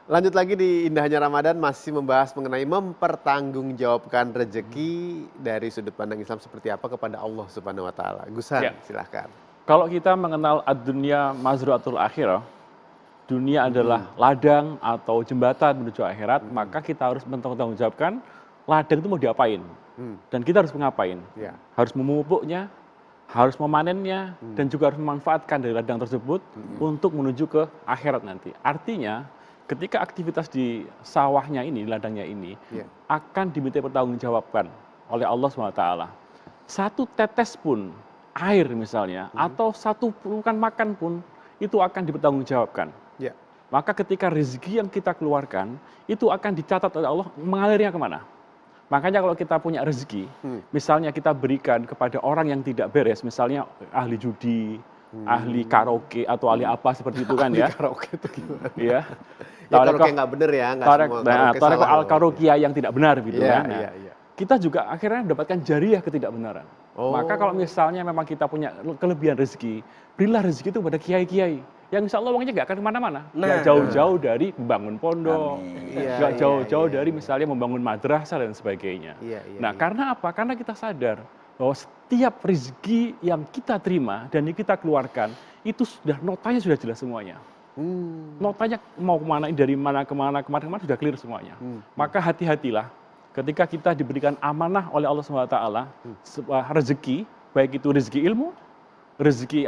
Lanjut lagi di Indahnya Ramadan, masih membahas mengenai mempertanggungjawabkan rezeki dari sudut pandang Islam seperti apa kepada Allah Subhanahu wa taala. Gusan, Ya. silahkan. Kalau kita mengenal ad-dunya mazru'atul akhirah, dunia adalah ladang atau jembatan menuju akhirat, maka kita harus mempertanggungjawabkan ladang itu mau diapain. Dan kita harus mengapain. Ya. Harus memupuknya, harus memanennya, dan juga harus memanfaatkan dari ladang tersebut untuk menuju ke akhirat nanti. Artinya, ketika aktivitas di sawahnya ini, ladangnya ini, akan diminta pertanggungjawabkan oleh Allah SWT. Satu tetes pun air misalnya, atau satu bukan makan pun, itu akan dipertanggungjawabkan. Ya. Maka ketika rezeki yang kita keluarkan, itu akan dicatat oleh Allah mengalirnya kemana. Makanya kalau kita punya rezeki, misalnya kita berikan kepada orang yang tidak beres, misalnya ahli judi, ahli karaoke atau ahli apa seperti itu kan ya. Ahli karaoke itu gimana? Iya. Ya karaoke nggak bener ya, nggak semua karaoke salah. Al-karaokia yang tidak benar gitu Iya, kan. Nah, iya. kita juga akhirnya mendapatkan jariah ketidakbenaran. Maka kalau misalnya memang kita punya kelebihan rezeki, berilah rezeki itu pada kiai-kiai. Yang insya Allah uangnya nggak akan kemana-mana. Nggak jauh-jauh dari membangun pondok, nggak jauh-jauh dari misalnya membangun madrasah dan sebagainya. Nah, karena apa? Karena kita sadar bahwa setiap rezeki yang kita terima dan yang kita keluarkan, itu sudah notanya sudah jelas semuanya. Notanya mau kemana, dari mana kemana sudah clear semuanya. Maka hati-hatilah ketika kita diberikan amanah oleh Allah SWT, sebuah rezeki, baik itu rezeki ilmu, rezeki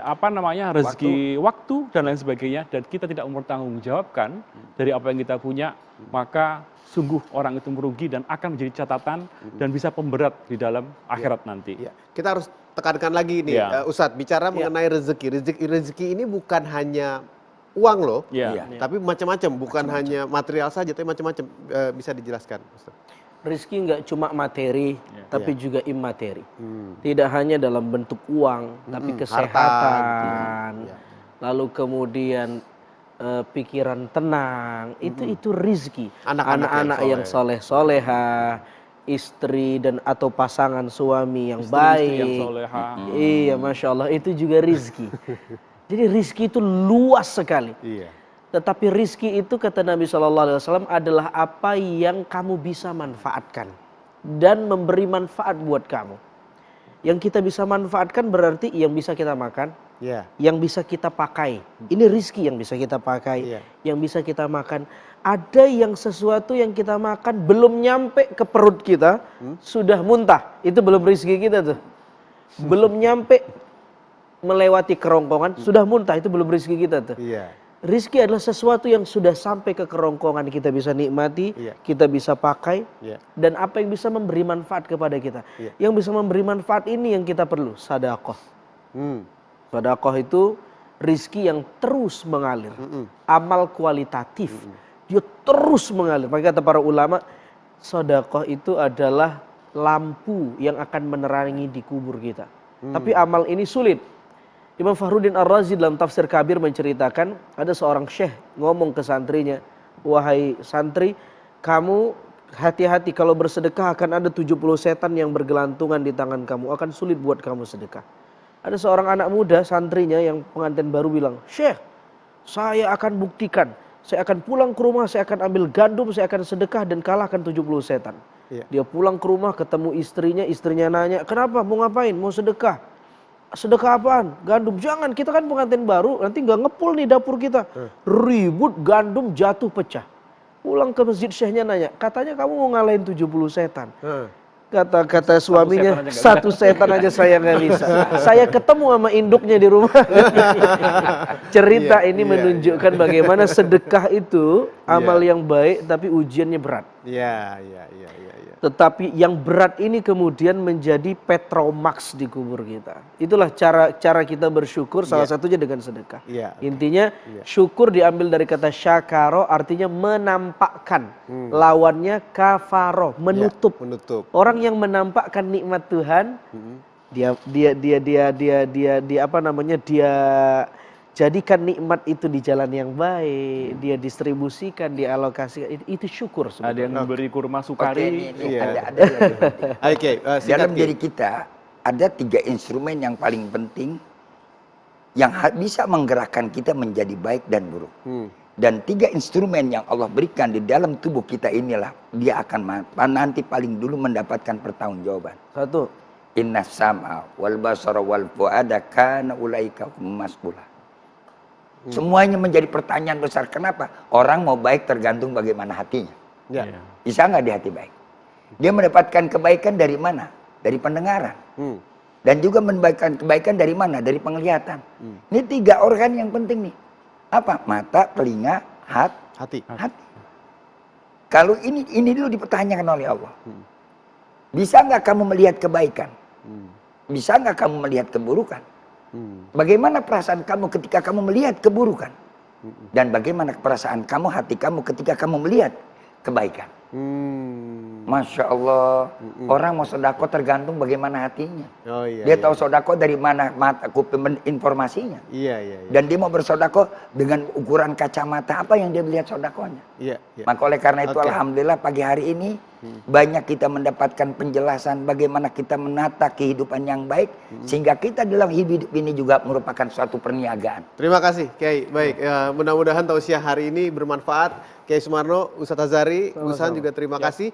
rezeki waktu dan lain sebagainya, dan kita tidak mempertanggungjawabkan dari apa yang kita punya, maka sungguh orang itu merugi dan akan menjadi catatan dan bisa pemberat di dalam akhirat nanti. Kita harus tekankan lagi nih, Ustadz, bicara mengenai rezeki. Rezeki ini bukan hanya uang loh, tapi macam-macam, bukan hanya material saja, tapi macam-macam. Bisa dijelaskan, Ustadz? Rezeki nggak cuma materi, tapi juga imateri. Tidak hanya dalam bentuk uang, tapi kesehatan, lalu kemudian pikiran tenang. Itu rezeki. Anak-anak yang soleh-soleha, istri dan atau pasangan suami yang baik. Yang soleha. Iya, masya Allah, itu juga rezeki. Jadi rezeki itu luas sekali. Tetapi rizki itu kata Nabi SAW adalah apa yang kamu bisa manfaatkan dan memberi manfaat buat kamu. Yang kita bisa manfaatkan berarti yang bisa kita makan, yang bisa kita pakai. Ini rizki yang bisa kita pakai, yang bisa kita makan. Ada yang sesuatu yang kita makan belum nyampe ke perut kita, sudah muntah. Itu belum rizki kita tuh. Belum nyampe melewati kerongkongan, sudah muntah. Itu belum rizki kita tuh. Rizki adalah sesuatu yang sudah sampai ke kerongkongan, kita bisa nikmati, kita bisa pakai, dan apa yang bisa memberi manfaat kepada kita. Yang bisa memberi manfaat ini yang kita perlu, sedekah. Sedekah itu rizki yang terus mengalir, amal kualitatif, dia terus mengalir. Maka kata para ulama, sedekah itu adalah lampu yang akan menerangi di kubur kita. Tapi amal ini sulit. Imam Fakhruddin Ar-Razi dalam tafsir Kabir menceritakan, ada seorang syekh ngomong ke santrinya, wahai santri, kamu hati-hati kalau bersedekah akan ada 70 setan yang bergelantungan di tangan kamu, akan sulit buat kamu sedekah. Ada seorang anak muda santrinya yang pengantin baru bilang, syekh, saya akan buktikan, saya akan pulang ke rumah, saya akan ambil gandum, saya akan sedekah dan kalahkan 70 setan. Dia pulang ke rumah, ketemu istrinya nanya, kenapa, mau ngapain, mau sedekah? Sedekah apaan? Gandum. Jangan, kita kan pengantin baru, nanti nggak ngepul nih dapur kita. Ribut, gandum jatuh pecah. Pulang ke masjid, syekhnya nanya, katanya kamu mau ngalahin 70 setan. Kata suaminya, satu setan aja saya nggak bisa. Saya ketemu sama induknya di rumah. Cerita ini menunjukkan bagaimana sedekah itu amal yang baik, tapi ujiannya berat. Tetapi yang berat ini kemudian menjadi petromax di kubur kita. Itulah cara kita bersyukur, salah satunya dengan sedekah. Intinya syukur diambil dari kata syakaro, artinya menampakkan. Lawannya kafaro, menutup. Orang yang menampakkan nikmat Tuhan, dia jadikan nikmat itu di jalan yang baik, dia distribusikan, dialokasikan, itu syukur sebenarnya. Ada yang memberi kurma sukari. Dalam diri kita ada 3 instrumen yang paling penting yang bisa menggerakkan kita menjadi baik dan buruk. Dan 3 instrumen yang Allah berikan di dalam tubuh kita inilah dia akan nanti paling dulu mendapatkan pertanggungjawaban. 1. Inna sam'a wal basara wal fuada kana ulaika mas'ula. Semuanya menjadi pertanyaan besar. Kenapa? Orang mau baik tergantung bagaimana hatinya. Ya. Bisa nggak di hati baik? Dia mendapatkan kebaikan dari mana? Dari pendengaran. Dan juga mendapatkan kebaikan dari mana? Dari penglihatan. Ini 3 organ yang penting nih. Apa? Mata, telinga, hati. Kalau ini dulu dipertanyakan oleh Allah. Bisa nggak kamu melihat kebaikan? Bisa nggak kamu melihat keburukan? Bagaimana perasaan kamu ketika kamu melihat keburukan? Dan bagaimana perasaan kamu, hati kamu ketika kamu melihat kebaikan? Masya Allah, orang mau sodako tergantung bagaimana hatinya. Dia tahu sodako dari mana mata kuping informasinya. Dan dia mau bersodako dengan ukuran kacamata apa yang dia melihat sodakonya. Maka oleh karena itu alhamdulillah pagi hari ini banyak kita mendapatkan penjelasan bagaimana kita menata kehidupan yang baik sehingga kita dalam hidup ini juga merupakan suatu perniagaan. Terima kasih Kiai. Baik, mudah-mudahan tausiah hari ini bermanfaat. Kiai Sumarno, Ustadz Azhari, Usan juga terima kasih.